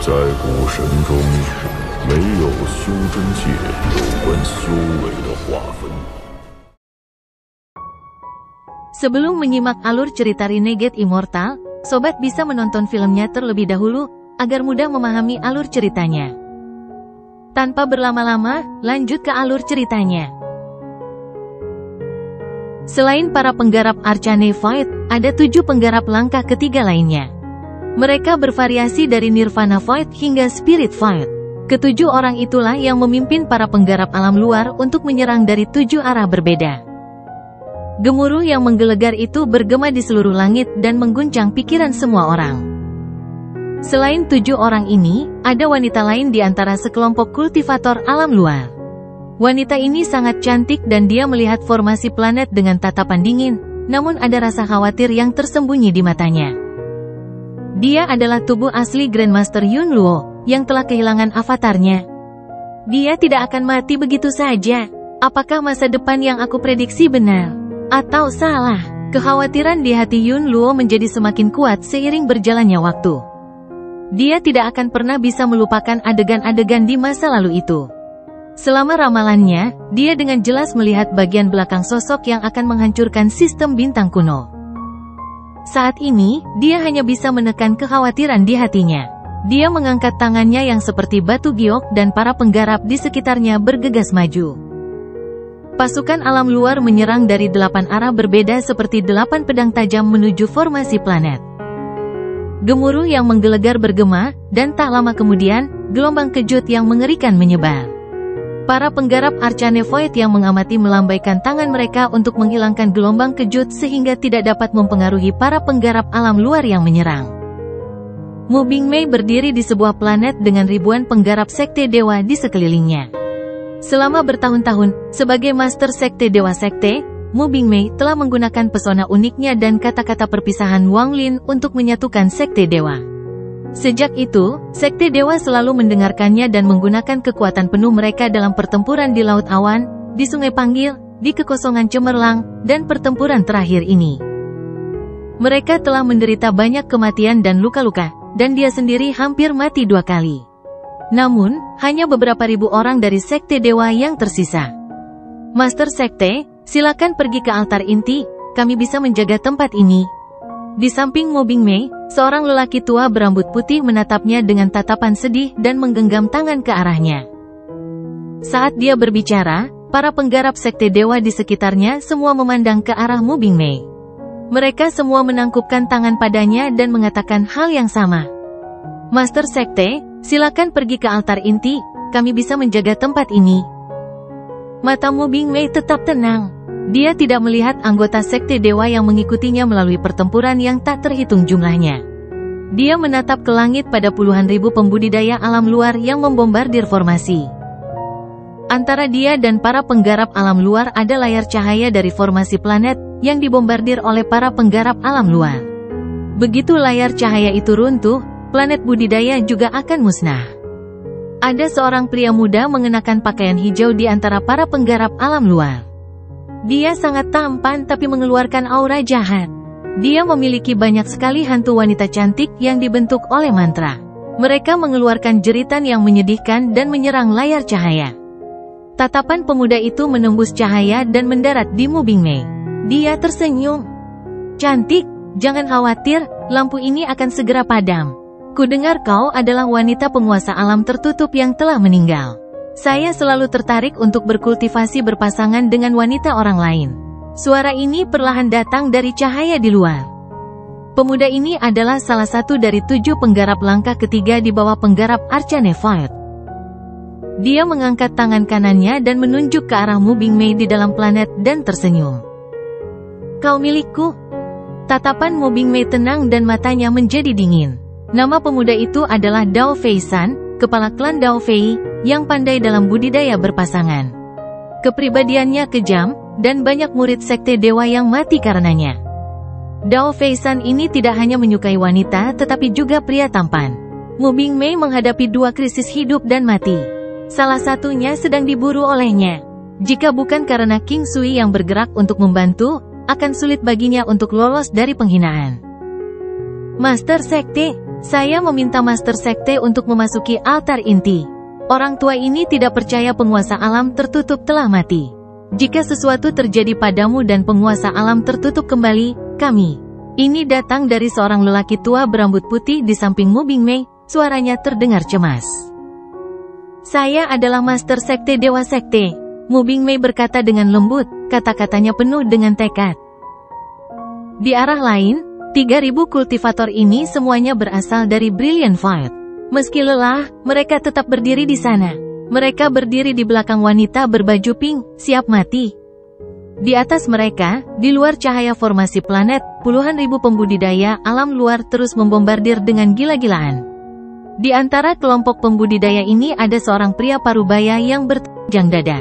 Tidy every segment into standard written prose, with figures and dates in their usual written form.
在古神中，没有修真界有关修为的划分。Sebelum menyimak alur cerita Renegade Immortal, sobat bisa menonton filmnya terlebih dahulu, agar mudah memahami alur ceritanya. Tanpa berlama-lama, lanjut ke alur ceritanya. Selain para penggarap Arcane Void, ada 7 penggarap langkah ketiga lainnya. Mereka bervariasi dari Nirvana Void hingga Spirit Void. Ketujuh orang itulah yang memimpin para penggarap alam luar untuk menyerang dari 7 arah berbeda. Gemuruh yang menggelegar itu bergema di seluruh langit dan mengguncang pikiran semua orang. Selain 7 orang ini, ada wanita lain di antara sekelompok kultivator alam luar. Wanita ini sangat cantik dan dia melihat formasi planet dengan tatapan dingin, namun ada rasa khawatir yang tersembunyi di matanya. Dia adalah tubuh asli Grandmaster Yun Luo, yang telah kehilangan avatarnya. Dia tidak akan mati begitu saja. Apakah masa depan yang aku prediksi benar? Atau salah? Kekhawatiran di hati Yun Luo menjadi semakin kuat seiring berjalannya waktu. Dia tidak akan pernah bisa melupakan adegan-adegan di masa lalu itu. Selama ramalannya, dia dengan jelas melihat bagian belakang sosok yang akan menghancurkan sistem bintang kuno. Saat ini, dia hanya bisa menekan kekhawatiran di hatinya. Dia mengangkat tangannya yang seperti batu giok dan para penggarap di sekitarnya bergegas maju. Pasukan alam luar menyerang dari 8 arah berbeda seperti 8 pedang tajam menuju formasi planet. Gemuruh yang menggelegar bergema, dan tak lama kemudian, gelombang kejut yang mengerikan menyebar. Para penggarap Arcane Void yang mengamati melambaikan tangan mereka untuk menghilangkan gelombang kejut sehingga tidak dapat mempengaruhi para penggarap alam luar yang menyerang. Mu Bingmei berdiri di sebuah planet dengan ribuan penggarap sekte dewa di sekelilingnya. Selama bertahun-tahun, sebagai Master Sekte Dewa Sekte, Mu Bingmei telah menggunakan pesona uniknya dan kata-kata perpisahan Wang Lin untuk menyatukan Sekte Dewa. Sejak itu, Sekte Dewa selalu mendengarkannya dan menggunakan kekuatan penuh mereka dalam pertempuran di Laut Awan, di Sungai Panggil, di Kekosongan Cemerlang, dan pertempuran terakhir ini. Mereka telah menderita banyak kematian dan luka-luka, dan dia sendiri hampir mati 2 kali. Namun, hanya beberapa ribu orang dari Sekte Dewa yang tersisa. Master Sekte, silakan pergi ke altar inti, kami bisa menjaga tempat ini. Di samping Mu Bingmei, seorang lelaki tua berambut putih menatapnya dengan tatapan sedih dan menggenggam tangan ke arahnya. Saat dia berbicara, para penggarap Sekte Dewa di sekitarnya semua memandang ke arah Mu Bingmei. Mereka semua menangkupkan tangan padanya dan mengatakan hal yang sama. Master Sekte, silakan pergi ke altar inti, kami bisa menjaga tempat ini. Mata Mu Bingmei tetap tenang. Dia tidak melihat anggota Sekte Dewa yang mengikutinya melalui pertempuran yang tak terhitung jumlahnya. Dia menatap ke langit pada puluhan ribu pembudidaya alam luar yang membombardir formasi. Antara dia dan para penggarap alam luar ada layar cahaya dari formasi planet yang dibombardir oleh para penggarap alam luar. Begitu layar cahaya itu runtuh, planet budidaya juga akan musnah. Ada seorang pria muda mengenakan pakaian hijau di antara para penggarap alam luar. Dia sangat tampan tapi mengeluarkan aura jahat. Dia memiliki banyak sekali hantu wanita cantik yang dibentuk oleh mantra. Mereka mengeluarkan jeritan yang menyedihkan dan menyerang layar cahaya. Tatapan pemuda itu menembus cahaya dan mendarat di Mu Bingmei. Dia tersenyum. Cantik, jangan khawatir, lampu ini akan segera padam. Kudengar kau adalah wanita penguasa alam tertutup yang telah meninggal. Saya selalu tertarik untuk berkultivasi berpasangan dengan wanita orang lain. Suara ini perlahan datang dari cahaya di luar. Pemuda ini adalah salah satu dari 7 penggarap langkah ketiga di bawah penggarap Arcane Void. Dia mengangkat tangan kanannya dan menunjuk ke arah Mu Bingmei di dalam planet dan tersenyum. Kau milikku. Tatapan Mu Bingmei tenang dan matanya menjadi dingin. Nama pemuda itu adalah Dao Fei San, kepala klan Dao Fei, yang pandai dalam budidaya berpasangan. Kepribadiannya kejam, dan banyak murid Sekte Dewa yang mati karenanya. Dao Fei San ini tidak hanya menyukai wanita tetapi juga pria tampan. Mu Bingmei menghadapi 2 krisis hidup dan mati. Salah satunya sedang diburu olehnya. Jika bukan karena King Sui yang bergerak untuk membantu, akan sulit baginya untuk lolos dari penghinaan. Master Sekte, Saya meminta Master Sekte untuk memasuki altar inti. Orang tua ini tidak percaya penguasa alam tertutup telah mati. Jika sesuatu terjadi padamu dan penguasa alam tertutup kembali, kami. Ini datang dari seorang lelaki tua berambut putih di samping Mu Bingmei, suaranya terdengar cemas. Saya adalah Master Sekte Dewa Sekte. Mu Bingmei berkata dengan lembut, kata-katanya penuh dengan tekad. Di arah lain, 3.000 kultivator ini semuanya berasal dari Brilliant Fight. Meski lelah, mereka tetap berdiri di sana. Mereka berdiri di belakang wanita berbaju pink, siap mati. Di atas mereka, di luar cahaya formasi planet, puluhan ribu pembudidaya alam luar terus membombardir dengan gila-gilaan. Di antara kelompok pembudidaya ini ada seorang pria parubaya yang bertelanjang dada.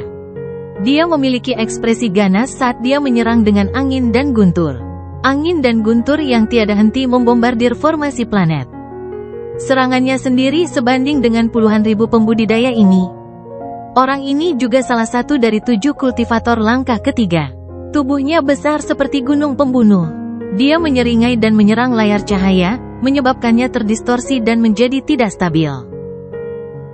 Dia memiliki ekspresi ganas saat dia menyerang dengan angin dan guntur. Angin dan guntur yang tiada henti membombardir formasi planet. Serangannya sendiri sebanding dengan puluhan ribu pembudidaya ini. Orang ini juga salah satu dari 7 kultivator langkah ketiga. Tubuhnya besar seperti gunung pembunuh. Dia menyeringai dan menyerang layar cahaya, menyebabkannya terdistorsi dan menjadi tidak stabil.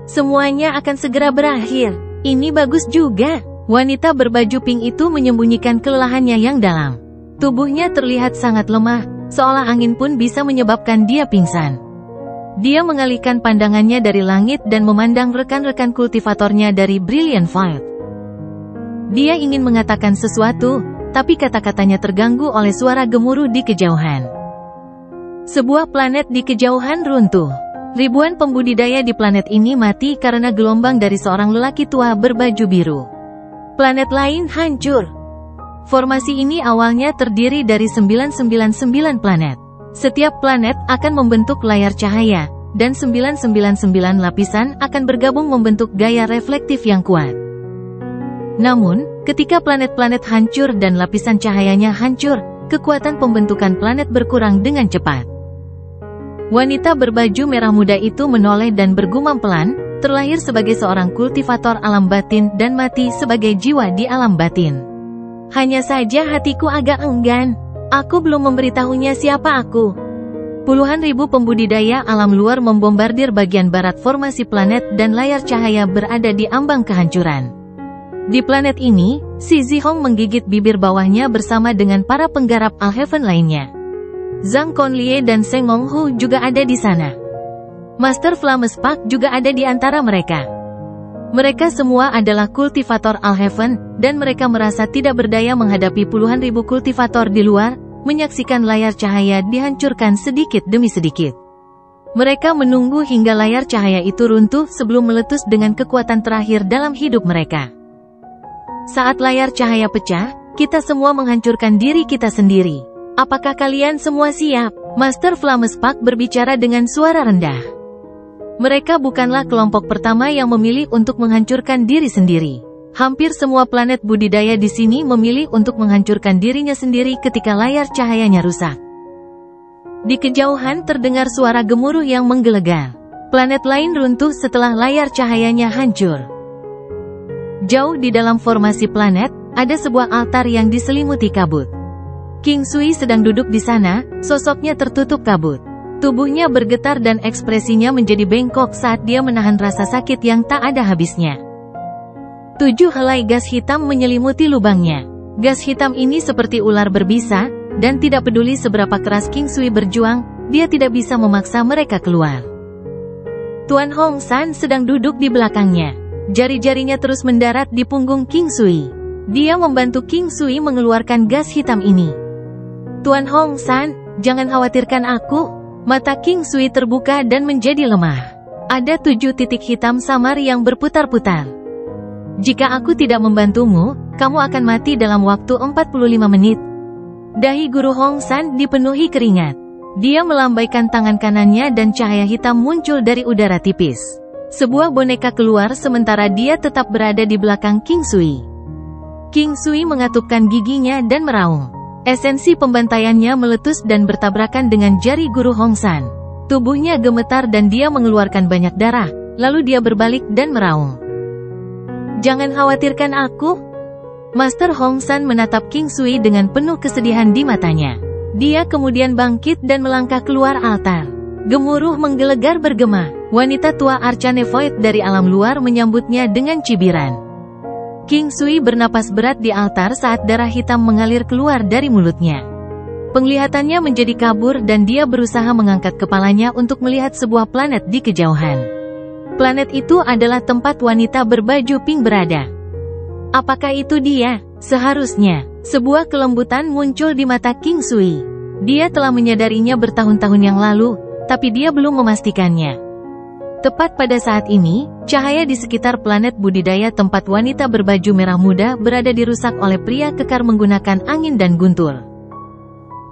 Semuanya akan segera berakhir. Ini bagus juga. Wanita berbaju pink itu menyembunyikan kelelahannya yang dalam. Tubuhnya terlihat sangat lemah, seolah angin pun bisa menyebabkan dia pingsan. Dia mengalihkan pandangannya dari langit dan memandang rekan-rekan kultivatornya dari Brilliant Fight. Dia ingin mengatakan sesuatu, tapi kata-katanya terganggu oleh suara gemuruh di kejauhan. Sebuah planet di kejauhan runtuh. Ribuan pembudidaya di planet ini mati karena gelombang dari seorang lelaki tua berbaju biru. Planet lain hancur. Formasi ini awalnya terdiri dari 999 planet. Setiap planet akan membentuk layar cahaya, dan 999 lapisan akan bergabung membentuk gaya reflektif yang kuat. Namun, ketika planet-planet hancur dan lapisan cahayanya hancur, kekuatan pembentukan planet berkurang dengan cepat. Wanita berbaju merah muda itu menoleh dan bergumam pelan, terlahir sebagai seorang kultivator alam batin dan mati sebagai jiwa di alam batin. Hanya saja hatiku agak enggan. Aku belum memberitahunya siapa aku. Puluhan ribu pembudidaya alam luar membombardir bagian barat formasi planet dan layar cahaya berada di ambang kehancuran. Di planet ini, Si Zihong menggigit bibir bawahnya bersama dengan para penggarap Al-Heaven lainnya. Zhang Konlie dan Seng Monghu juga ada di sana. Master Flames Park juga ada di antara mereka. Mereka semua adalah kultivator Al-Heaven, dan mereka merasa tidak berdaya menghadapi puluhan ribu kultivator di luar, menyaksikan layar cahaya dihancurkan sedikit demi sedikit. Mereka menunggu hingga layar cahaya itu runtuh sebelum meletus dengan kekuatan terakhir dalam hidup mereka. Saat layar cahaya pecah, kita semua menghancurkan diri kita sendiri. Apakah kalian semua siap? Master Flames Park berbicara dengan suara rendah. Mereka bukanlah kelompok pertama yang memilih untuk menghancurkan diri sendiri. Hampir semua planet budidaya di sini memilih untuk menghancurkan dirinya sendiri ketika layar cahayanya rusak. Di kejauhan terdengar suara gemuruh yang menggelegar. Planet lain runtuh setelah layar cahayanya hancur. Jauh di dalam formasi planet, ada sebuah altar yang diselimuti kabut. King Sui sedang duduk di sana, sosoknya tertutup kabut. Tubuhnya bergetar dan ekspresinya menjadi bengkok saat dia menahan rasa sakit yang tak ada habisnya. 7 helai gas hitam menyelimuti lubangnya. Gas hitam ini seperti ular berbisa, dan tidak peduli seberapa keras King Sui berjuang, dia tidak bisa memaksa mereka keluar. Tuan Hong San sedang duduk di belakangnya. Jari-jarinya terus mendarat di punggung King Sui. Dia membantu King Sui mengeluarkan gas hitam ini. Tuan Hong San, jangan khawatirkan aku. Mata King Sui terbuka dan menjadi lemah. Ada 7 titik hitam samar yang berputar-putar. Jika aku tidak membantumu, kamu akan mati dalam waktu 45 menit. Dahi guru Hong San dipenuhi keringat. Dia melambaikan tangan kanannya dan cahaya hitam muncul dari udara tipis. Sebuah boneka keluar sementara dia tetap berada di belakang King Sui. King Sui mengatupkan giginya dan meraung. Esensi pembantaiannya meletus dan bertabrakan dengan jari guru Hong San. Tubuhnya gemetar dan dia mengeluarkan banyak darah, lalu dia berbalik dan meraung. Jangan khawatirkan aku. Master Hong San menatap King Sui dengan penuh kesedihan di matanya. Dia kemudian bangkit dan melangkah keluar altar. Gemuruh menggelegar bergema. Wanita tua Arcane Void dari alam luar menyambutnya dengan cibiran. King Sui bernapas berat di altar saat darah hitam mengalir keluar dari mulutnya. Penglihatannya menjadi kabur dan dia berusaha mengangkat kepalanya untuk melihat sebuah planet di kejauhan. Planet itu adalah tempat wanita berbaju pink berada. Apakah itu dia? Seharusnya. Sebuah kelembutan muncul di mata King Sui. Dia telah menyadarinya bertahun-tahun yang lalu, tapi dia belum memastikannya. Tepat pada saat ini, cahaya di sekitar planet budidaya tempat wanita berbaju merah muda berada dirusak oleh pria kekar menggunakan angin dan guntur.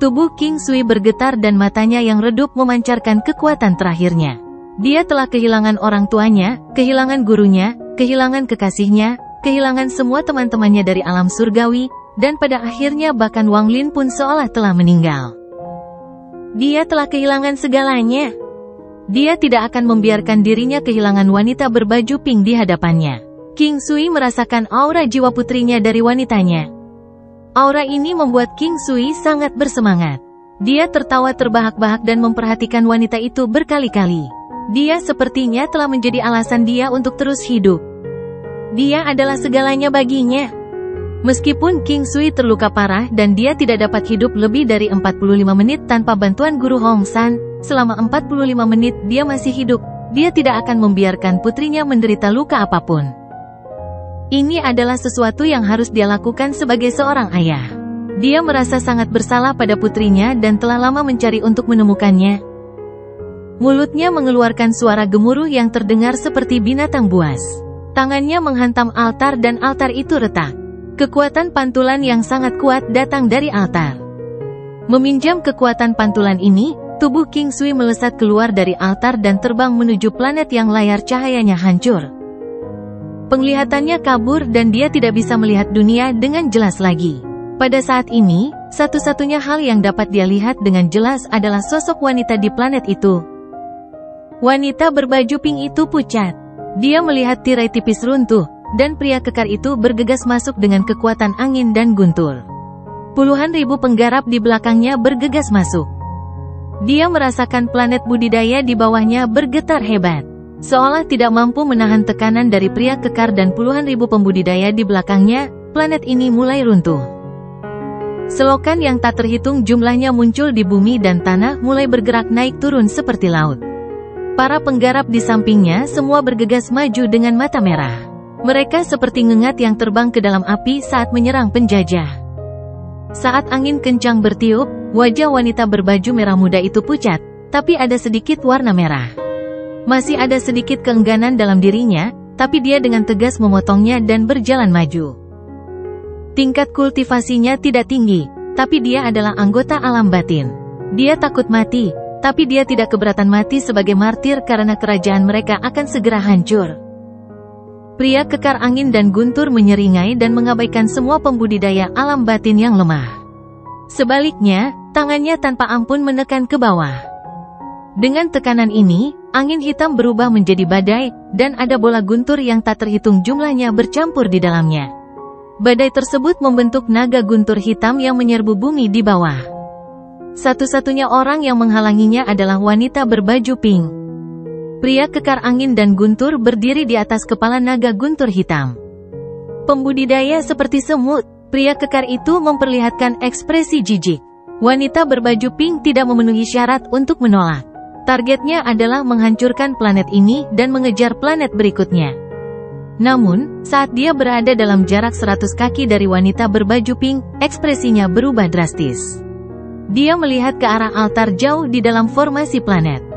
Tubuh King Sui bergetar dan matanya yang redup memancarkan kekuatan terakhirnya. Dia telah kehilangan orang tuanya, kehilangan gurunya, kehilangan kekasihnya, kehilangan semua teman-temannya dari alam surgawi, dan pada akhirnya bahkan Wang Lin pun seolah telah meninggal. Dia telah kehilangan segalanya. Dia tidak akan membiarkan dirinya kehilangan wanita berbaju pink di hadapannya. King Sui merasakan aura jiwa putrinya dari wanitanya. Aura ini membuat King Sui sangat bersemangat. Dia tertawa terbahak-bahak dan memperhatikan wanita itu berkali-kali. Dia sepertinya telah menjadi alasan dia untuk terus hidup. Dia adalah segalanya baginya. Meskipun King Sui terluka parah dan dia tidak dapat hidup lebih dari 45 menit tanpa bantuan guru Hong San, selama 45 menit dia masih hidup, dia tidak akan membiarkan putrinya menderita luka apapun. Ini adalah sesuatu yang harus dia lakukan sebagai seorang ayah. Dia merasa sangat bersalah pada putrinya dan telah lama mencari untuk menemukannya. Mulutnya mengeluarkan suara gemuruh yang terdengar seperti binatang buas. Tangannya menghantam altar dan altar itu retak. Kekuatan pantulan yang sangat kuat datang dari altar. Meminjam kekuatan pantulan ini, tubuh King Sui melesat keluar dari altar dan terbang menuju planet yang layar cahayanya hancur. Penglihatannya kabur dan dia tidak bisa melihat dunia dengan jelas lagi. Pada saat ini, satu-satunya hal yang dapat dia lihat dengan jelas adalah sosok wanita di planet itu. Wanita berbaju pink itu pucat. Dia melihat tirai tipis runtuh, dan pria kekar itu bergegas masuk dengan kekuatan angin dan guntur. Puluhan ribu penggarap di belakangnya bergegas masuk. Dia merasakan planet budidaya di bawahnya bergetar hebat. Seolah tidak mampu menahan tekanan dari pria kekar dan puluhan ribu pembudidaya di belakangnya, planet ini mulai runtuh. Selokan yang tak terhitung jumlahnya muncul di bumi dan tanah mulai bergerak naik turun seperti laut. Para penggarap di sampingnya semua bergegas maju dengan mata merah. Mereka seperti ngengat yang terbang ke dalam api saat menyerang penjajah. Saat angin kencang bertiup, wajah wanita berbaju merah muda itu pucat, tapi ada sedikit warna merah. Masih ada sedikit keengganan dalam dirinya, tapi dia dengan tegas memotongnya dan berjalan maju. Tingkat kultivasinya tidak tinggi, tapi dia adalah anggota alam batin. Dia takut mati, tapi dia tidak keberatan mati sebagai martir karena kerajaan mereka akan segera hancur. Pria kekar angin dan guntur menyeringai dan mengabaikan semua pembudidaya alam batin yang lemah. Sebaliknya, tangannya tanpa ampun menekan ke bawah. Dengan tekanan ini, angin hitam berubah menjadi badai, dan ada bola guntur yang tak terhitung jumlahnya bercampur di dalamnya. Badai tersebut membentuk naga guntur hitam yang menyerbu bumi di bawah. Satu-satunya orang yang menghalanginya adalah wanita berbaju pink. Pria kekar angin dan guntur berdiri di atas kepala naga guntur hitam. Pembudidaya seperti semut, pria kekar itu memperlihatkan ekspresi jijik. Wanita berbaju pink tidak memenuhi syarat untuk menolak. Targetnya adalah menghancurkan planet ini dan mengejar planet berikutnya. Namun, saat dia berada dalam jarak 100 kaki dari wanita berbaju pink, ekspresinya berubah drastis. Dia melihat ke arah altar jauh di dalam formasi planet.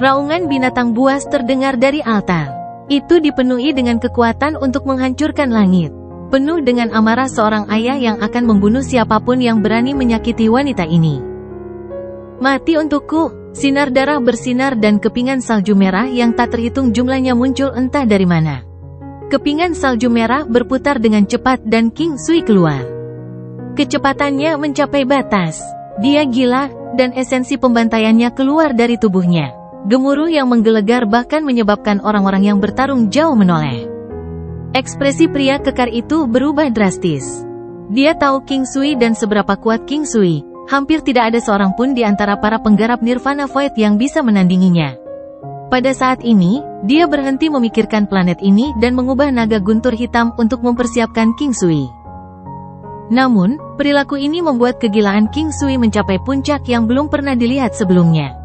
Raungan binatang buas terdengar dari altar. Itu dipenuhi dengan kekuatan untuk menghancurkan langit. Penuh dengan amarah seorang ayah yang akan membunuh siapapun yang berani menyakiti wanita ini. Mati untukku. Sinar darah bersinar dan kepingan salju merah yang tak terhitung jumlahnya muncul entah dari mana. Kepingan salju merah berputar dengan cepat dan King Sui keluar. Kecepatannya mencapai batas. Dia gila, dan esensi pembantaiannya keluar dari tubuhnya. Gemuruh yang menggelegar bahkan menyebabkan orang-orang yang bertarung jauh menoleh. Ekspresi pria kekar itu berubah drastis. Dia tahu King Sui dan seberapa kuat King Sui. hampir tidak ada seorang pun di antara para penggarap Nirvana Void yang bisa menandinginya. Pada saat ini, dia berhenti memikirkan planet ini dan mengubah naga guntur hitam untuk mempersiapkan King Sui. Namun, perilaku ini membuat kegilaan King Sui mencapai puncak yang belum pernah dilihat sebelumnya.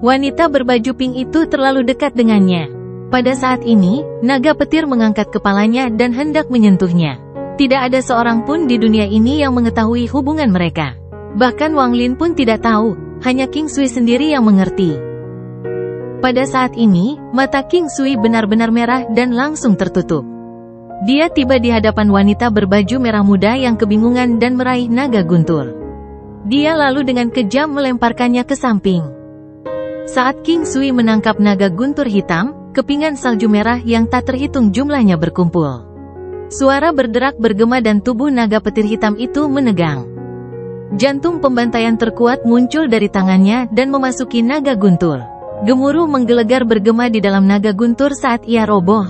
Wanita berbaju pink itu terlalu dekat dengannya. Pada saat ini, naga petir mengangkat kepalanya dan hendak menyentuhnya. Tidak ada seorang pun di dunia ini yang mengetahui hubungan mereka. Bahkan Wang Lin pun tidak tahu, hanya King Sui sendiri yang mengerti. Pada saat ini, mata King Sui benar-benar merah dan langsung tertutup. Dia tiba di hadapan wanita berbaju merah muda yang kebingungan dan meraih naga guntur. Dia lalu dengan kejam melemparkannya ke samping. Saat King Sui menangkap naga guntur hitam, kepingan salju merah yang tak terhitung jumlahnya berkumpul. Suara berderak bergema dan tubuh naga petir hitam itu menegang. Jantung pembantaian terkuat muncul dari tangannya dan memasuki naga guntur. Gemuruh menggelegar bergema di dalam naga guntur saat ia roboh.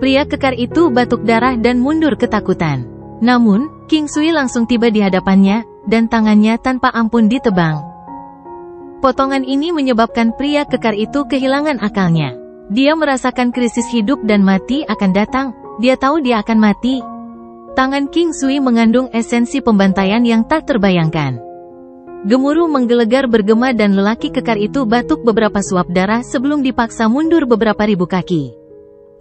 Pria kekar itu batuk darah dan mundur ketakutan. Namun, King Sui langsung tiba di hadapannya, dan tangannya tanpa ampun ditebang. Potongan ini menyebabkan pria kekar itu kehilangan akalnya. Dia merasakan krisis hidup dan mati akan datang. Dia tahu dia akan mati. Tangan King Sui mengandung esensi pembantaian yang tak terbayangkan. Gemuruh menggelegar bergema dan lelaki kekar itu batuk beberapa suap darah sebelum dipaksa mundur beberapa ribu kaki.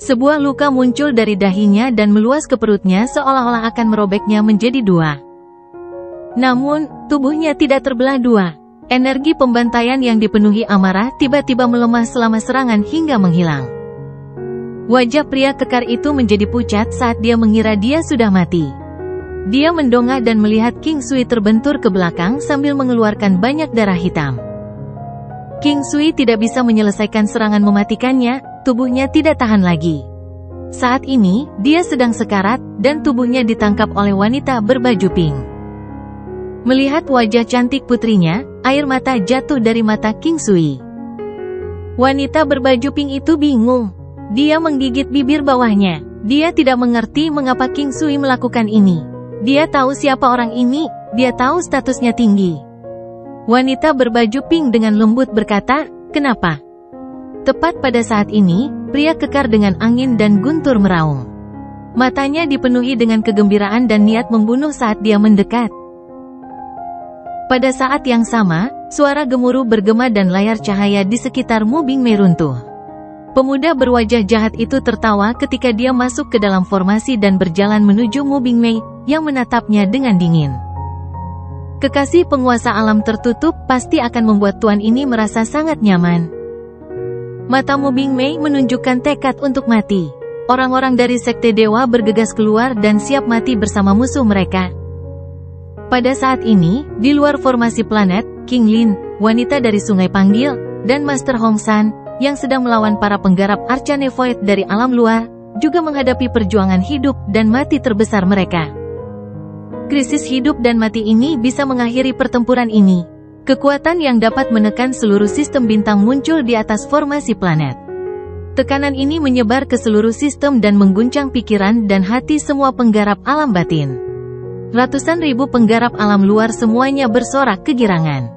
Sebuah luka muncul dari dahinya dan meluas ke perutnya seolah-olah akan merobeknya menjadi dua. Namun, tubuhnya tidak terbelah dua. Energi pembantaian yang dipenuhi amarah tiba-tiba melemah selama serangan hingga menghilang. Wajah pria kekar itu menjadi pucat saat dia mengira dia sudah mati. Dia mendongak dan melihat King Sui terbentur ke belakang sambil mengeluarkan banyak darah hitam. King Sui tidak bisa menyelesaikan serangan mematikannya, tubuhnya tidak tahan lagi. Saat ini, dia sedang sekarat, dan tubuhnya ditangkap oleh wanita berbaju pink. Melihat wajah cantik putrinya, air mata jatuh dari mata King Sui. Wanita berbaju pink itu bingung. Dia menggigit bibir bawahnya. Dia tidak mengerti mengapa King Sui melakukan ini. Dia tahu siapa orang ini, dia tahu statusnya tinggi. Wanita berbaju pink dengan lembut berkata, "Kenapa?" Tepat pada saat ini, pria kekar dengan angin dan guntur meraung. Matanya dipenuhi dengan kegembiraan dan niat membunuh saat dia mendekat. Pada saat yang sama, suara gemuruh bergema dan layar cahaya di sekitar Mu Bingmei runtuh. Pemuda berwajah jahat itu tertawa ketika dia masuk ke dalam formasi dan berjalan menuju Mu Bingmei, yang menatapnya dengan dingin. Kekasih penguasa alam tertutup pasti akan membuat tuan ini merasa sangat nyaman. Mata Mu Bingmei menunjukkan tekad untuk mati. Orang-orang dari Sekte Dewa bergegas keluar dan siap mati bersama musuh mereka. Pada saat ini, di luar formasi planet, King Lin, wanita dari Sungai Panggil, dan Master Hong San, yang sedang melawan para penggarap Arcane Void dari alam luar, juga menghadapi perjuangan hidup dan mati terbesar mereka. Krisis hidup dan mati ini bisa mengakhiri pertempuran ini. Kekuatan yang dapat menekan seluruh sistem bintang muncul di atas formasi planet. Tekanan ini menyebar ke seluruh sistem dan mengguncang pikiran dan hati semua penggarap alam batin. Ratusan ribu penggarap alam luar semuanya bersorak kegirangan.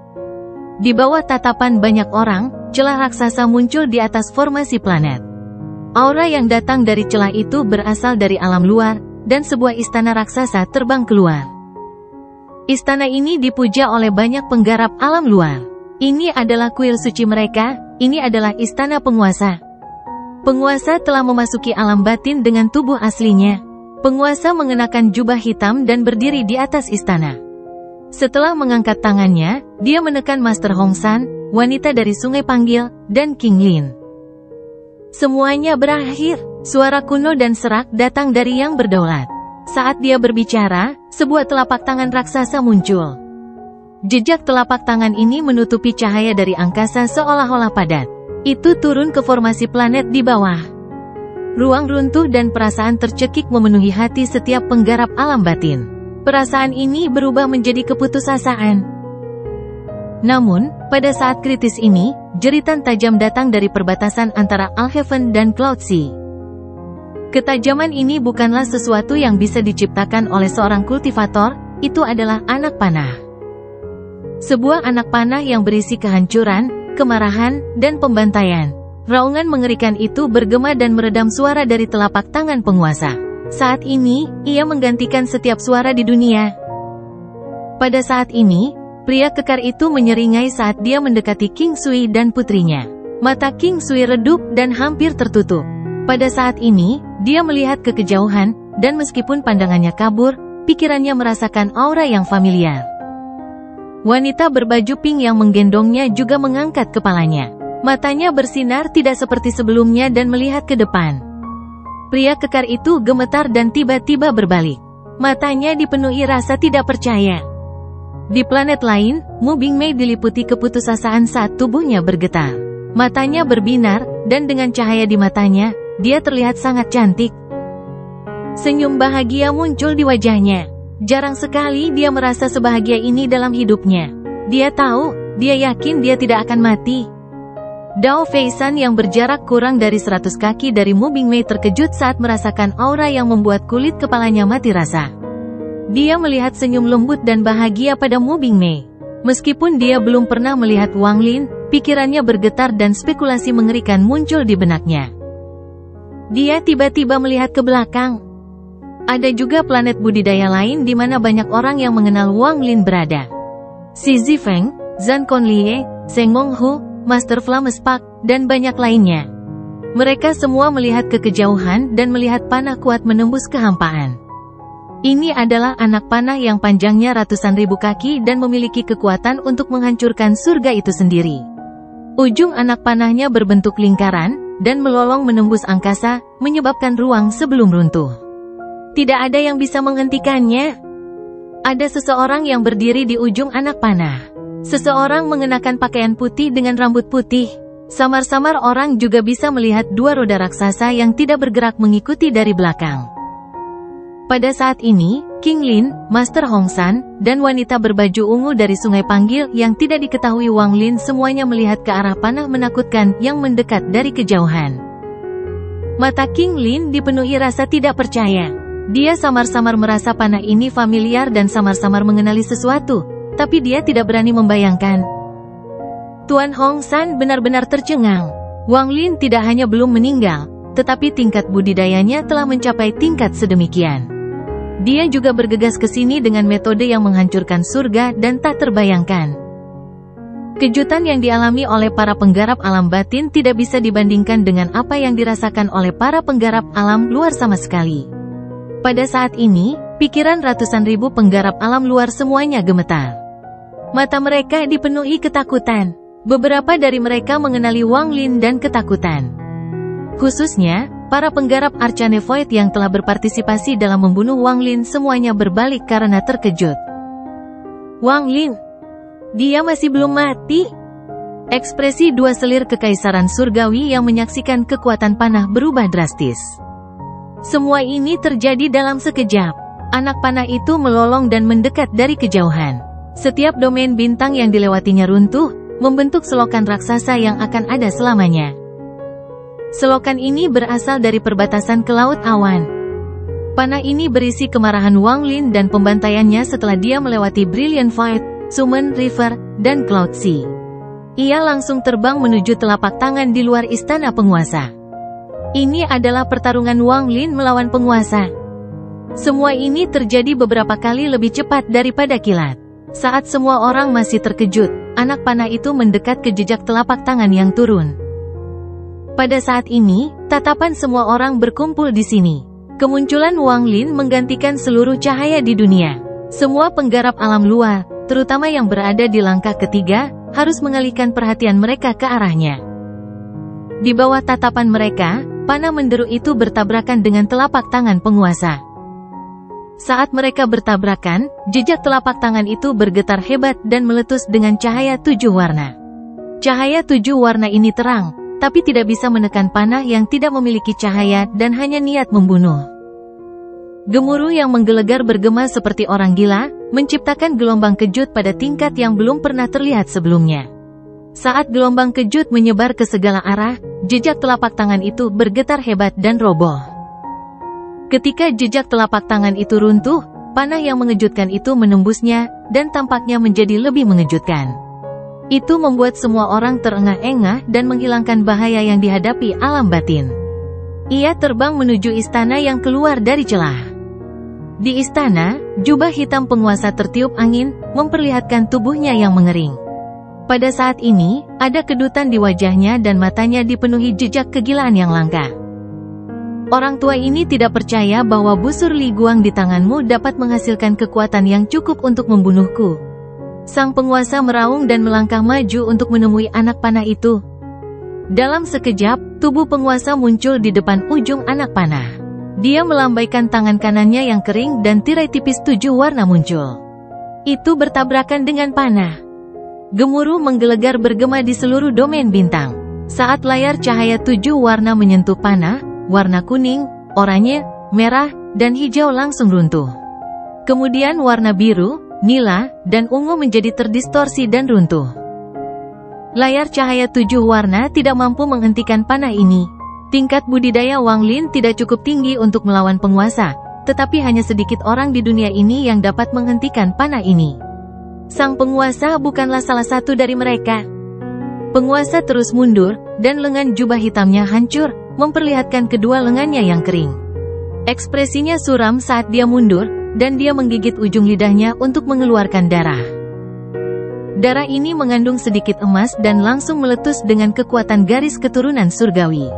Di bawah tatapan banyak orang, celah raksasa muncul di atas formasi planet. Aura yang datang dari celah itu berasal dari alam luar, dan sebuah istana raksasa terbang keluar. Istana ini dipuja oleh banyak penggarap alam luar. Ini adalah kuil suci mereka, ini adalah istana penguasa. Penguasa telah memasuki alam batin dengan tubuh aslinya. Penguasa mengenakan jubah hitam dan berdiri di atas istana. Setelah mengangkat tangannya, dia menekan Master Hong San, wanita dari Sungai Panggil, dan King Lin. Semuanya berakhir. Suara kuno dan serak datang dari yang berdaulat. Saat dia berbicara, sebuah telapak tangan raksasa muncul. Jejak telapak tangan ini menutupi cahaya dari angkasa seolah-olah padat. Itu turun ke formasi planet di bawah. Ruang runtuh dan perasaan tercekik memenuhi hati setiap penggarap alam batin. Perasaan ini berubah menjadi keputusasaan. Namun, pada saat kritis ini, jeritan tajam datang dari perbatasan antara Alheaven dan Cloud Sea. Ketajaman ini bukanlah sesuatu yang bisa diciptakan oleh seorang kultivator, itu adalah anak panah. Sebuah anak panah yang berisi kehancuran, kemarahan, dan pembantaian. Raungan mengerikan itu bergema dan meredam suara dari telapak tangan penguasa. Saat ini, ia menggantikan setiap suara di dunia. Pada saat ini, pria kekar itu menyeringai saat dia mendekati King Sui dan putrinya. Mata King Sui redup dan hampir tertutup. Pada saat ini, dia melihat ke kejauhan, dan meskipun pandangannya kabur, pikirannya merasakan aura yang familiar. Wanita berbaju pink yang menggendongnya juga mengangkat kepalanya. Matanya bersinar tidak seperti sebelumnya dan melihat ke depan. Pria kekar itu gemetar dan tiba-tiba berbalik. Matanya dipenuhi rasa tidak percaya. Di planet lain, Mu Bingmei diliputi keputusasaan saat tubuhnya bergetar. Matanya berbinar, dan dengan cahaya di matanya, dia terlihat sangat cantik. Senyum bahagia muncul di wajahnya. Jarang sekali dia merasa sebahagia ini dalam hidupnya. Dia tahu, dia yakin dia tidak akan mati. Dao Feisan yang berjarak kurang dari 100 kaki dari Mu Bingmei terkejut saat merasakan aura yang membuat kulit kepalanya mati rasa. Dia melihat senyum lembut dan bahagia pada Mu Bingmei. Meskipun dia belum pernah melihat Wang Lin, pikirannya bergetar dan spekulasi mengerikan muncul di benaknya. Dia tiba-tiba melihat ke belakang. Ada juga planet budidaya lain di mana banyak orang yang mengenal Wang Lin berada. Xi Zifeng, Zhan Konlie, Zheng Menghu, Master Flames Park, dan banyak lainnya. Mereka semua melihat ke kejauhan dan melihat panah kuat menembus kehampaan. Ini adalah anak panah yang panjangnya ratusan ribu kaki dan memiliki kekuatan untuk menghancurkan surga itu sendiri. Ujung anak panahnya berbentuk lingkaran, dan melolong menembus angkasa, menyebabkan ruang sebelum runtuh. Tidak ada yang bisa menghentikannya. Ada seseorang yang berdiri di ujung anak panah. Seseorang mengenakan pakaian putih dengan rambut putih. Samar-samar orang juga bisa melihat dua roda raksasa yang tidak bergerak mengikuti dari belakang. Pada saat ini, King Lin, Master Hong San, dan wanita berbaju ungu dari Sungai Panggil yang tidak diketahui Wang Lin semuanya melihat ke arah panah menakutkan yang mendekat dari kejauhan. Mata King Lin dipenuhi rasa tidak percaya. Dia samar-samar merasa panah ini familiar dan samar-samar mengenali sesuatu, tapi dia tidak berani membayangkan. Tuan Hong San benar-benar tercengang. Wang Lin tidak hanya belum meninggal, tetapi tingkat budidayanya telah mencapai tingkat sedemikian. Dia juga bergegas ke sini dengan metode yang menghancurkan surga dan tak terbayangkan. Kejutan yang dialami oleh para penggarap alam batin tidak bisa dibandingkan dengan apa yang dirasakan oleh para penggarap alam luar sama sekali. Pada saat ini, pikiran ratusan ribu penggarap alam luar semuanya gemetar. Mata mereka dipenuhi ketakutan. Beberapa dari mereka mengenali Wang Lin dan ketakutan. Khususnya, para penggarap Arcane Void yang telah berpartisipasi dalam membunuh Wang Lin semuanya berbalik karena terkejut. Wang Lin? Dia masih belum mati? Ekspresi dua selir kekaisaran surgawi yang menyaksikan kekuatan panah berubah drastis. Semua ini terjadi dalam sekejap. Anak panah itu melolong dan mendekat dari kejauhan. Setiap domain bintang yang dilewatinya runtuh, membentuk selokan raksasa yang akan ada selamanya. Selokan ini berasal dari perbatasan ke Laut Awan. Panah ini berisi kemarahan Wang Lin dan pembantaiannya setelah dia melewati Brilliant Void, Summon River, dan Cloud Sea. Ia langsung terbang menuju telapak tangan di luar istana penguasa. Ini adalah pertarungan Wang Lin melawan penguasa. Semua ini terjadi beberapa kali lebih cepat daripada kilat. Saat semua orang masih terkejut, anak panah itu mendekat ke jejak telapak tangan yang turun. Pada saat ini, tatapan semua orang berkumpul di sini. Kemunculan Wang Lin menggantikan seluruh cahaya di dunia. Semua penggarap alam luar, terutama yang berada di langkah ketiga, harus mengalihkan perhatian mereka ke arahnya. Di bawah tatapan mereka, panah menderu itu bertabrakan dengan telapak tangan penguasa. Saat mereka bertabrakan, jejak telapak tangan itu bergetar hebat dan meletus dengan cahaya 7 warna. Cahaya 7 warna ini terang, tapi tidak bisa menekan panah yang tidak memiliki cahaya dan hanya niat membunuh. Gemuruh yang menggelegar bergema seperti orang gila, menciptakan gelombang kejut pada tingkat yang belum pernah terlihat sebelumnya. Saat gelombang kejut menyebar ke segala arah, jejak telapak tangan itu bergetar hebat dan roboh. Ketika jejak telapak tangan itu runtuh, panah yang mengejutkan itu menembusnya, dan tampaknya menjadi lebih mengejutkan. Itu membuat semua orang terengah-engah dan menghilangkan bahaya yang dihadapi alam batin. Ia terbang menuju istana yang keluar dari celah. Di istana, jubah hitam penguasa tertiup angin, memperlihatkan tubuhnya yang mengering. Pada saat ini, ada kedutan di wajahnya dan matanya dipenuhi jejak kegilaan yang langka. Orang tua ini tidak percaya bahwa busur Li Guang di tanganmu dapat menghasilkan kekuatan yang cukup untuk membunuhku. Sang penguasa meraung dan melangkah maju untuk menemui anak panah itu. Dalam sekejap, tubuh penguasa muncul di depan ujung anak panah. Dia melambaikan tangan kanannya yang kering dan tirai tipis 7 warna muncul. Itu bertabrakan dengan panah. Gemuruh menggelegar bergema di seluruh domain bintang. Saat layar cahaya 7 warna menyentuh panah, warna kuning, oranye, merah, dan hijau langsung runtuh. Kemudian warna biru, nila, dan ungu menjadi terdistorsi dan runtuh. Layar cahaya 7 warna tidak mampu menghentikan panah ini. Tingkat budidaya Wang Lin tidak cukup tinggi untuk melawan penguasa, tetapi hanya sedikit orang di dunia ini yang dapat menghentikan panah ini. Sang penguasa bukanlah salah satu dari mereka. Penguasa terus mundur, dan lengan jubah hitamnya hancur, memperlihatkan kedua lengannya yang kering. Ekspresinya suram saat dia mundur, dan dia menggigit ujung lidahnya untuk mengeluarkan darah. Darah ini mengandung sedikit emas dan langsung meletus dengan kekuatan garis keturunan surgawi.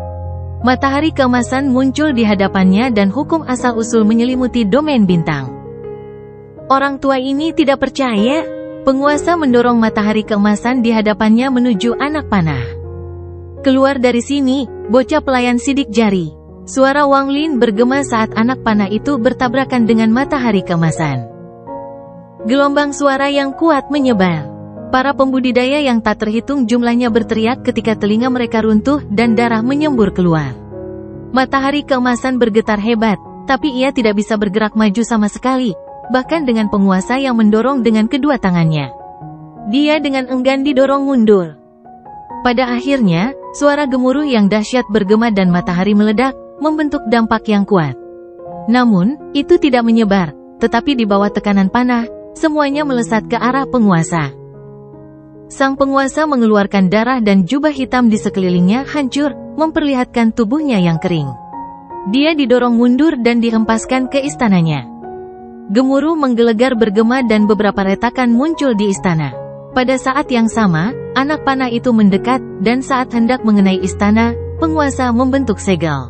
Matahari keemasan muncul di hadapannya dan hukum asal-usul menyelimuti domain bintang. Orang tua ini tidak percaya. Penguasa mendorong matahari keemasan di hadapannya menuju anak panah. Keluar dari sini, bocah pelayan sidik jari. Suara Wang Lin bergema saat anak panah itu bertabrakan dengan matahari keemasan. Gelombang suara yang kuat menyebar. Para pembudidaya yang tak terhitung jumlahnya berteriak ketika telinga mereka runtuh dan darah menyembur keluar. Matahari keemasan bergetar hebat, tapi ia tidak bisa bergerak maju sama sekali, bahkan dengan penguasa yang mendorong dengan kedua tangannya. Dia dengan enggan didorong mundur. Pada akhirnya, suara gemuruh yang dahsyat bergema dan matahari meledak, membentuk dampak yang kuat. Namun, itu tidak menyebar, tetapi di bawah tekanan panah, semuanya melesat ke arah penguasa. Sang penguasa mengeluarkan darah dan jubah hitam di sekelilingnya hancur, memperlihatkan tubuhnya yang kering. Dia didorong mundur dan dihempaskan ke istananya. Gemuruh menggelegar bergema dan beberapa retakan muncul di istana. Pada saat yang sama, anak panah itu mendekat, dan saat hendak mengenai istana, penguasa membentuk segel.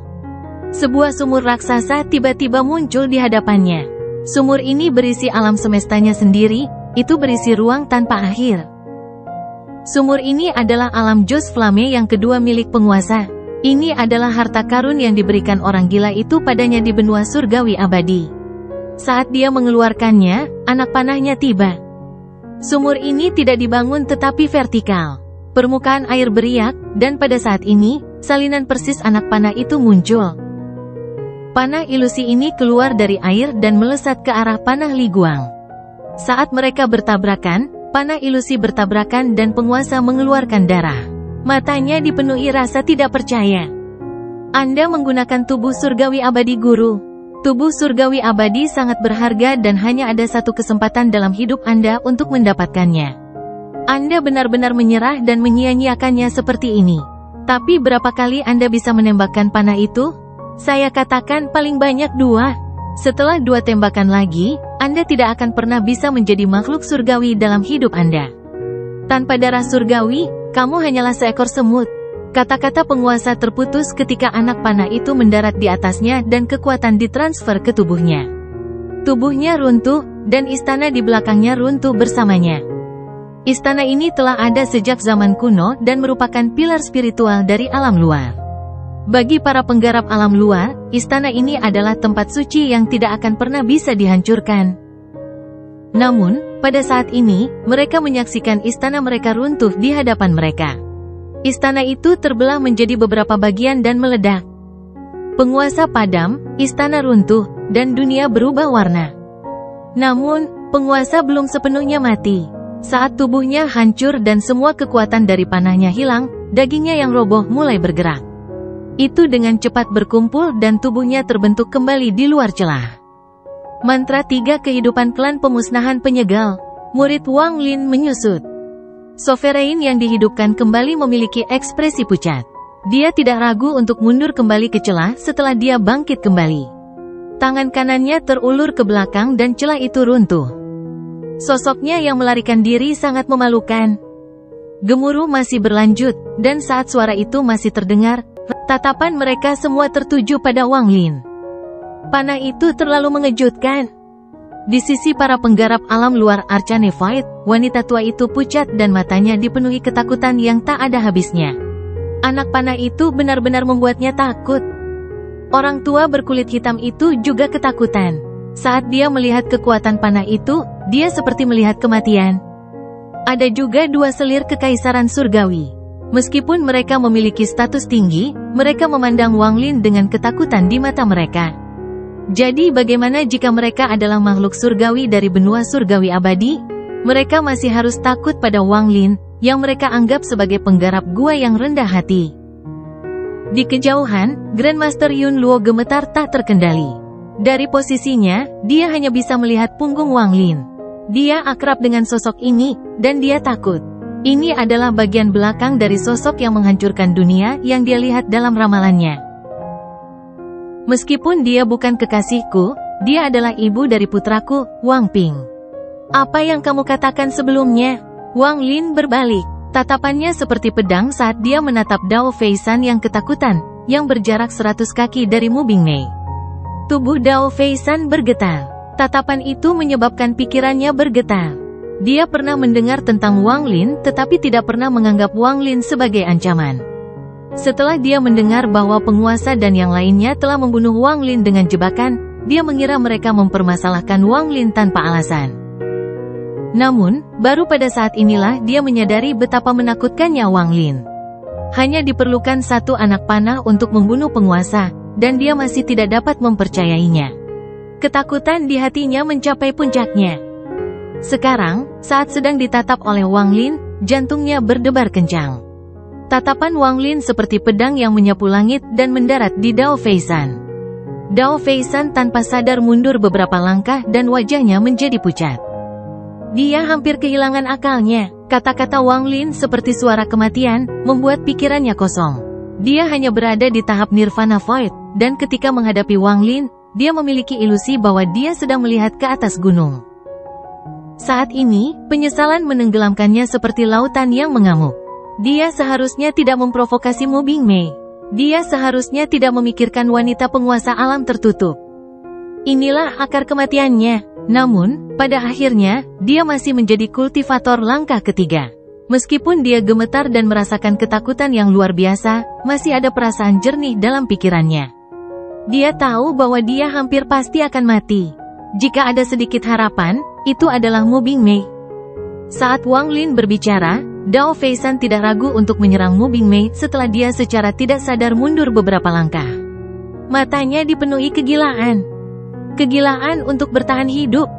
Sebuah sumur raksasa tiba-tiba muncul di hadapannya. Sumur ini berisi alam semestanya sendiri, itu berisi ruang tanpa akhir. Sumur ini adalah alam Jos Flame yang kedua milik penguasa. Ini adalah harta karun yang diberikan orang gila itu padanya di benua surgawi abadi. Saat dia mengeluarkannya, anak panahnya tiba. Sumur ini tidak dibangun tetapi vertikal. Permukaan air beriak, dan pada saat ini, salinan persis anak panah itu muncul. Panah ilusi ini keluar dari air dan melesat ke arah panah Li Guang. Saat mereka bertabrakan, panah ilusi bertabrakan dan penguasa mengeluarkan darah. Matanya dipenuhi rasa tidak percaya. Anda menggunakan tubuh surgawi abadi guru. Tubuh surgawi abadi sangat berharga dan hanya ada satu kesempatan dalam hidup Anda untuk mendapatkannya. Anda benar-benar menyerah dan menyia-nyiakannya seperti ini. Tapi berapa kali Anda bisa menembakkan panah itu? Saya katakan paling banyak 2. Setelah 2 tembakan lagi, Anda tidak akan pernah bisa menjadi makhluk surgawi dalam hidup Anda. Tanpa darah surgawi, kamu hanyalah seekor semut. Kata-kata penguasa terputus ketika anak panah itu mendarat di atasnya dan kekuatan ditransfer ke tubuhnya. Tubuhnya runtuh, dan istana di belakangnya runtuh bersamanya. Istana ini telah ada sejak zaman kuno dan merupakan pilar spiritual dari alam luar. Bagi para penggarap alam luar, istana ini adalah tempat suci yang tidak akan pernah bisa dihancurkan. Namun, pada saat ini, mereka menyaksikan istana mereka runtuh di hadapan mereka. Istana itu terbelah menjadi beberapa bagian dan meledak. Penguasa padam, istana runtuh, dan dunia berubah warna. Namun, penguasa belum sepenuhnya mati. Saat tubuhnya hancur dan semua kekuatan dari panahnya hilang, dagingnya yang roboh mulai bergerak. Itu dengan cepat berkumpul dan tubuhnya terbentuk kembali di luar celah. Mantra 3 kehidupan klan pemusnahan penyegal. Murid Wang Lin menyusut. Sovereign yang dihidupkan kembali memiliki ekspresi pucat. Dia tidak ragu untuk mundur kembali ke celah setelah dia bangkit kembali. Tangan kanannya terulur ke belakang dan celah itu runtuh. Sosoknya yang melarikan diri sangat memalukan. Gemuruh masih berlanjut, dan saat suara itu masih terdengar, tatapan mereka semua tertuju pada Wang Lin. Panah itu terlalu mengejutkan. Di sisi para penggarap alam luar Arcane Fight, wanita tua itu pucat dan matanya dipenuhi ketakutan yang tak ada habisnya. Anak panah itu benar-benar membuatnya takut. Orang tua berkulit hitam itu juga ketakutan. Saat dia melihat kekuatan panah itu, dia seperti melihat kematian. Ada juga dua selir kekaisaran surgawi. Meskipun mereka memiliki status tinggi, mereka memandang Wang Lin dengan ketakutan di mata mereka. Jadi bagaimana jika mereka adalah makhluk surgawi dari benua surgawi abadi? Mereka masih harus takut pada Wang Lin, yang mereka anggap sebagai penggarap gua yang rendah hati. Di kejauhan, Grandmaster Yun Luo gemetar tak terkendali. Dari posisinya, dia hanya bisa melihat punggung Wang Lin. Dia akrab dengan sosok ini, dan dia takut. Ini adalah bagian belakang dari sosok yang menghancurkan dunia yang dia lihat dalam ramalannya. Meskipun dia bukan kekasihku, dia adalah ibu dari putraku, Wang Ping. Apa yang kamu katakan sebelumnya? Wang Lin berbalik. Tatapannya seperti pedang saat dia menatap Dao Feisan yang ketakutan, yang berjarak 100 kaki dari Mu Bingmei. Tubuh Dao Feisan bergetar. Tatapan itu menyebabkan pikirannya bergetar. Dia pernah mendengar tentang Wang Lin tetapi tidak pernah menganggap Wang Lin sebagai ancaman. Setelah dia mendengar bahwa penguasa dan yang lainnya telah membunuh Wang Lin dengan jebakan, dia mengira mereka mempermasalahkan Wang Lin tanpa alasan. Namun, baru pada saat inilah dia menyadari betapa menakutkannya Wang Lin. Hanya diperlukan satu anak panah untuk membunuh penguasa, dan dia masih tidak dapat mempercayainya. Ketakutan di hatinya mencapai puncaknya. Sekarang, saat sedang ditatap oleh Wang Lin, jantungnya berdebar kencang. Tatapan Wang Lin seperti pedang yang menyapu langit dan mendarat di Dao Feisan. Dao Feisan tanpa sadar mundur beberapa langkah dan wajahnya menjadi pucat. Dia hampir kehilangan akalnya. Kata-kata Wang Lin seperti suara kematian, membuat pikirannya kosong. Dia hanya berada di tahap Nirvana Void, dan ketika menghadapi Wang Lin, dia memiliki ilusi bahwa dia sedang melihat ke atas gunung. Saat ini, penyesalan menenggelamkannya seperti lautan yang mengamuk. Dia seharusnya tidak memprovokasi Mu Bingmei. Dia seharusnya tidak memikirkan wanita penguasa alam tertutup. Inilah akar kematiannya. Namun, pada akhirnya, dia masih menjadi kultivator langkah ketiga. Meskipun dia gemetar dan merasakan ketakutan yang luar biasa, masih ada perasaan jernih dalam pikirannya. Dia tahu bahwa dia hampir pasti akan mati. Jika ada sedikit harapan, itu adalah Mu Bingmei. Saat Wang Lin berbicara, Dao Feisan tidak ragu untuk menyerang Mu Bingmei setelah dia secara tidak sadar mundur beberapa langkah. Matanya dipenuhi kegilaan. Kegilaan untuk bertahan hidup.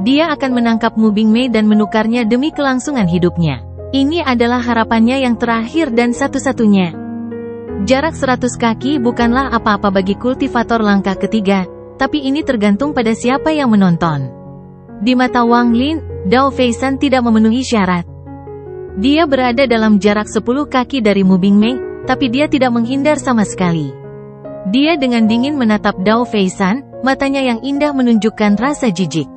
Dia akan menangkap Mu Bingmei dan menukarnya demi kelangsungan hidupnya. Ini adalah harapannya yang terakhir dan satu-satunya. Jarak 100 kaki bukanlah apa-apa bagi kultivator langkah ketiga, tapi ini tergantung pada siapa yang menonton. Di mata Wang Lin, Dao Feisan tidak memenuhi syarat. Dia berada dalam jarak 10 kaki dari Mu Bingmei, tapi dia tidak menghindar sama sekali. Dia dengan dingin menatap Dao Feisan, matanya yang indah menunjukkan rasa jijik.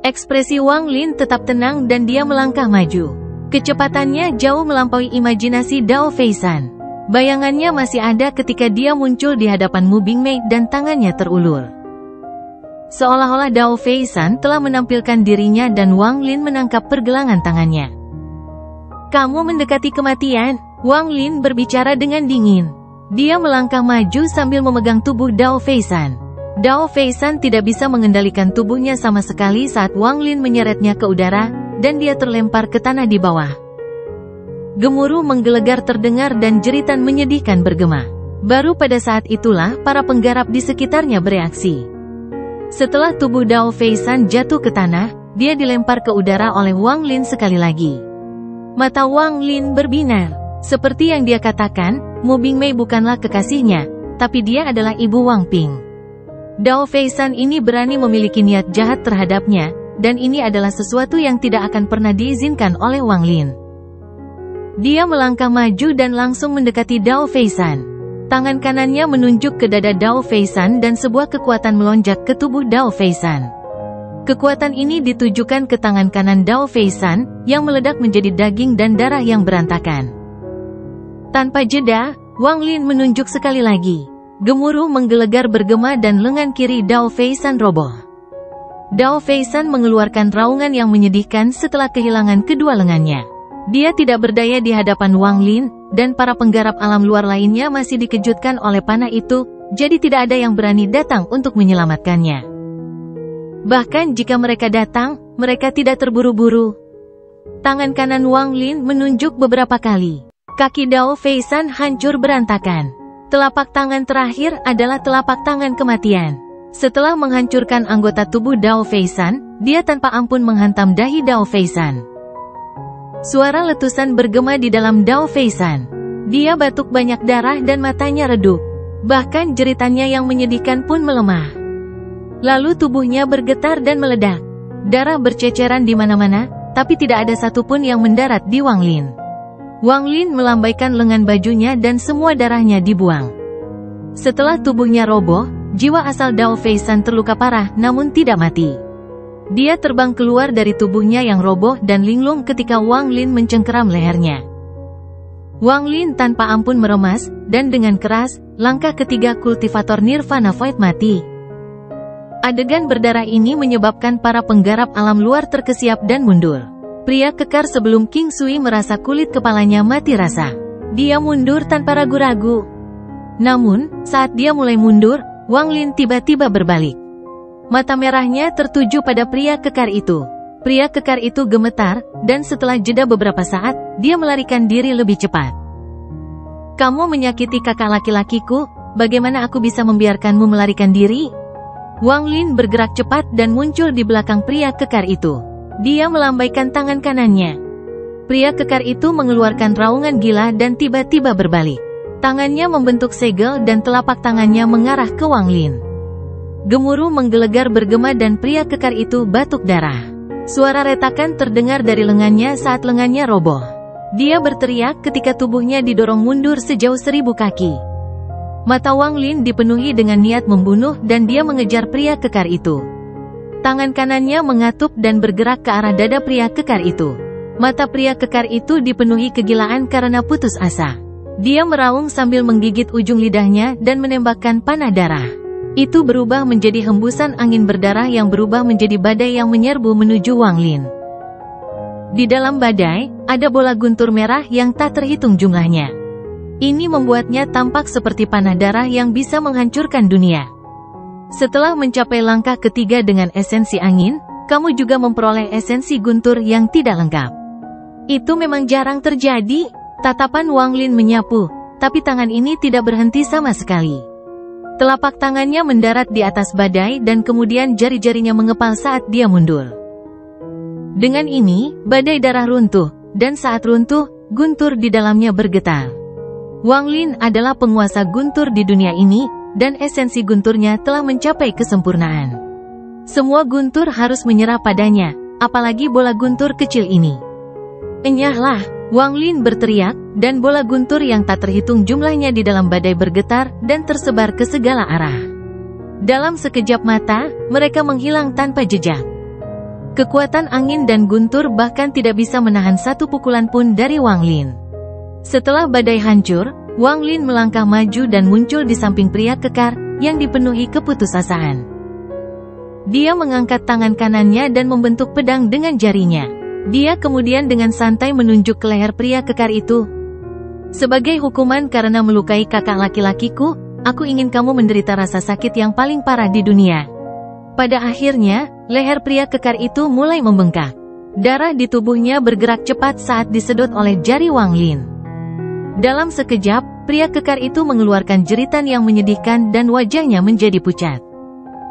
Ekspresi Wang Lin tetap tenang dan dia melangkah maju. Kecepatannya jauh melampaui imajinasi Dao Feisan. Bayangannya masih ada ketika dia muncul di hadapan Mu Bingmei dan tangannya terulur. Seolah-olah Dao Feisan telah menampilkan dirinya dan Wang Lin menangkap pergelangan tangannya. Kamu mendekati kematian, Wang Lin berbicara dengan dingin. Dia melangkah maju sambil memegang tubuh Dao Feisan. Dao Feisan tidak bisa mengendalikan tubuhnya sama sekali saat Wang Lin menyeretnya ke udara, dan dia terlempar ke tanah di bawah. Gemuruh menggelegar terdengar dan jeritan menyedihkan bergema. Baru pada saat itulah para penggarap di sekitarnya bereaksi. Setelah tubuh Dao Feisan jatuh ke tanah, dia dilempar ke udara oleh Wang Lin sekali lagi. Mata Wang Lin berbinar. Seperti yang dia katakan, Mu Bingmei bukanlah kekasihnya, tapi dia adalah ibu Wang Ping. Dao Feisan ini berani memiliki niat jahat terhadapnya, dan ini adalah sesuatu yang tidak akan pernah diizinkan oleh Wang Lin. Dia melangkah maju dan langsung mendekati Dao Feishan. Tangan kanannya menunjuk ke dada Dao Feishan dan sebuah kekuatan melonjak ke tubuh Dao Feishan. Kekuatan ini ditujukan ke tangan kanan Dao Feishan, yang meledak menjadi daging dan darah yang berantakan. Tanpa jeda, Wang Lin menunjuk sekali lagi. Gemuruh menggelegar bergema dan lengan kiri Dao Feishan roboh. Dao Feishan mengeluarkan raungan yang menyedihkan setelah kehilangan kedua lengannya. Dia tidak berdaya di hadapan Wang Lin, dan para penggarap alam luar lainnya masih dikejutkan oleh panah itu, jadi tidak ada yang berani datang untuk menyelamatkannya. Bahkan jika mereka datang, mereka tidak terburu-buru. Tangan kanan Wang Lin menunjuk beberapa kali. Kaki Dao Feishan hancur berantakan. Telapak tangan terakhir adalah telapak tangan kematian. Setelah menghancurkan anggota tubuh Dao Feishan, dia tanpa ampun menghantam dahi Dao Feishan. Suara letusan bergema di dalam Dao Feishan. Dia batuk banyak darah dan matanya redup. Bahkan jeritannya yang menyedihkan pun melemah. Lalu tubuhnya bergetar dan meledak. Darah berceceran di mana-mana, tapi tidak ada satupun yang mendarat di Wang Lin. Wang Lin melambaikan lengan bajunya dan semua darahnya dibuang. Setelah tubuhnya roboh, jiwa asal Dao Feishan terluka parah namun tidak mati. Dia terbang keluar dari tubuhnya yang roboh dan linglung ketika Wang Lin mencengkeram lehernya. Wang Lin tanpa ampun meremas, dan dengan keras, langkah ketiga kultivator Nirvana Void mati. Adegan berdarah ini menyebabkan para penggarap alam luar terkesiap dan mundur. Pria kekar sebelum King Sui merasa kulit kepalanya mati rasa. Dia mundur tanpa ragu-ragu. Namun, saat dia mulai mundur, Wang Lin tiba-tiba berbalik. Mata merahnya tertuju pada pria kekar itu. Pria kekar itu gemetar, dan setelah jeda beberapa saat, dia melarikan diri lebih cepat. "Kamu menyakiti kakak laki-lakiku, bagaimana aku bisa membiarkanmu melarikan diri?" Wang Lin bergerak cepat dan muncul di belakang pria kekar itu. Dia melambaikan tangan kanannya. Pria kekar itu mengeluarkan raungan gila dan tiba-tiba berbalik. Tangannya membentuk segel dan telapak tangannya mengarah ke Wang Lin. Gemuruh menggelegar bergema dan pria kekar itu batuk darah. Suara retakan terdengar dari lengannya saat lengannya roboh. Dia berteriak ketika tubuhnya didorong mundur sejauh 1000 kaki. Mata Wang Lin dipenuhi dengan niat membunuh dan dia mengejar pria kekar itu. Tangan kanannya mengatup dan bergerak ke arah dada pria kekar itu. Mata pria kekar itu dipenuhi kegilaan karena putus asa. Dia meraung sambil menggigit ujung lidahnya dan menembakkan panah darah. Itu berubah menjadi hembusan angin berdarah yang berubah menjadi badai yang menyerbu menuju Wang Lin. Di dalam badai, ada bola guntur merah yang tak terhitung jumlahnya. Ini membuatnya tampak seperti panah darah yang bisa menghancurkan dunia. Setelah mencapai langkah ketiga dengan esensi angin, kamu juga memperoleh esensi guntur yang tidak lengkap. Itu memang jarang terjadi. Tatapan Wang Lin menyapu, tapi tangan ini tidak berhenti sama sekali. Telapak tangannya mendarat di atas badai dan kemudian jari-jarinya mengepal saat dia mundur. Dengan ini, badai darah runtuh, dan saat runtuh, guntur di dalamnya bergetar. Wang Lin adalah penguasa guntur di dunia ini, dan esensi gunturnya telah mencapai kesempurnaan. Semua guntur harus menyerah padanya, apalagi bola guntur kecil ini. "Enyahlah!" Wang Lin berteriak, dan bola guntur yang tak terhitung jumlahnya di dalam badai bergetar dan tersebar ke segala arah. Dalam sekejap mata, mereka menghilang tanpa jejak. Kekuatan angin dan guntur bahkan tidak bisa menahan satu pukulan pun dari Wang Lin. Setelah badai hancur, Wang Lin melangkah maju dan muncul di samping pria kekar, yang dipenuhi keputusasaan. Dia mengangkat tangan kanannya dan membentuk pedang dengan jarinya. Dia kemudian dengan santai menunjuk ke leher pria kekar itu. "Sebagai hukuman karena melukai kakak laki-lakiku, aku ingin kamu menderita rasa sakit yang paling parah di dunia." Pada akhirnya, leher pria kekar itu mulai membengkak. Darah di tubuhnya bergerak cepat saat disedot oleh jari Wang Lin. Dalam sekejap, pria kekar itu mengeluarkan jeritan yang menyedihkan dan wajahnya menjadi pucat.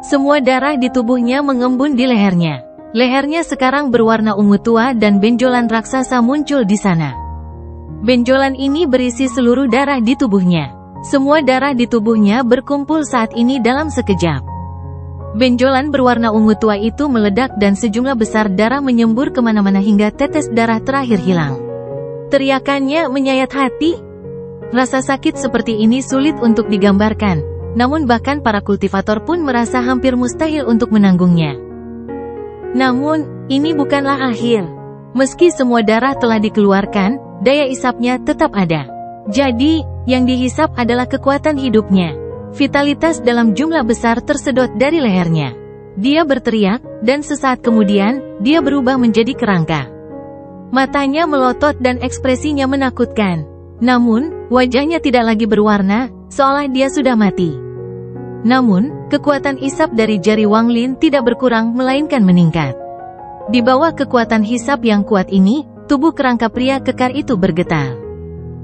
Semua darah di tubuhnya mengembun di lehernya. Lehernya sekarang berwarna ungu tua dan benjolan raksasa muncul di sana. Benjolan ini berisi seluruh darah di tubuhnya. Semua darah di tubuhnya berkumpul saat ini dalam sekejap. Benjolan berwarna ungu tua itu meledak dan sejumlah besar darah menyembur kemana-mana hingga tetes darah terakhir hilang. Teriakannya menyayat hati. Rasa sakit seperti ini sulit untuk digambarkan, namun bahkan para kultivator pun merasa hampir mustahil untuk menanggungnya. Namun, ini bukanlah akhir. Meski semua darah telah dikeluarkan, daya isapnya tetap ada. Jadi, yang dihisap adalah kekuatan hidupnya. Vitalitas dalam jumlah besar tersedot dari lehernya. Dia berteriak, dan sesaat kemudian, dia berubah menjadi kerangka. Matanya melotot dan ekspresinya menakutkan. Namun, wajahnya tidak lagi berwarna, seolah dia sudah mati. Namun, kekuatan isap dari jari Wang Lin tidak berkurang melainkan meningkat. Di bawah kekuatan hisap yang kuat ini, tubuh kerangka pria kekar itu bergetar.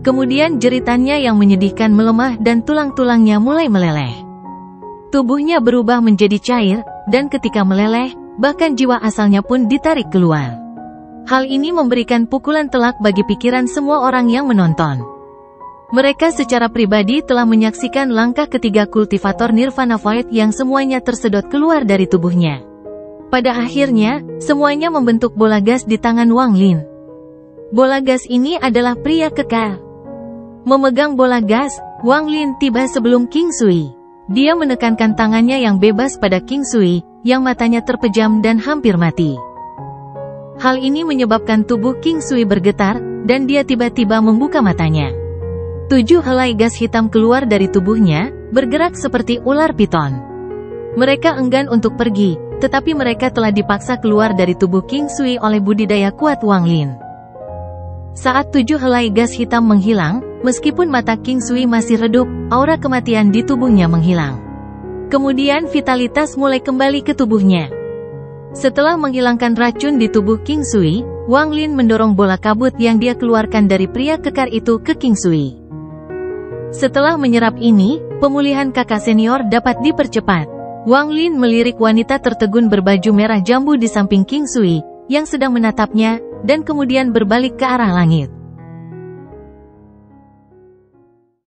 Kemudian jeritannya yang menyedihkan melemah dan tulang-tulangnya mulai meleleh. Tubuhnya berubah menjadi cair, dan ketika meleleh, bahkan jiwa asalnya pun ditarik keluar. Hal ini memberikan pukulan telak bagi pikiran semua orang yang menonton. Mereka secara pribadi telah menyaksikan langkah ketiga kultivator Nirvana Void yang semuanya tersedot keluar dari tubuhnya. Pada akhirnya, semuanya membentuk bola gas di tangan Wang Lin. Bola gas ini adalah pria kekar. Memegang bola gas, Wang Lin tiba sebelum King Sui. Dia menekankan tangannya yang bebas pada King Sui, yang matanya terpejam dan hampir mati. Hal ini menyebabkan tubuh King Sui bergetar, dan dia tiba-tiba membuka matanya. 7 helai gas hitam keluar dari tubuhnya, bergerak seperti ular piton. Mereka enggan untuk pergi, tetapi mereka telah dipaksa keluar dari tubuh King Sui oleh budidaya kuat Wang Lin. Saat 7 helai gas hitam menghilang, meskipun mata King Sui masih redup, aura kematian di tubuhnya menghilang. Kemudian vitalitas mulai kembali ke tubuhnya. Setelah menghilangkan racun di tubuh King Sui, Wang Lin mendorong bola kabut yang dia keluarkan dari pria kekar itu ke King Sui. Setelah menyerap ini, pemulihan kakak senior dapat dipercepat. Wang Lin melirik wanita tertegun berbaju merah jambu di samping King Sui, yang sedang menatapnya, dan kemudian berbalik ke arah langit.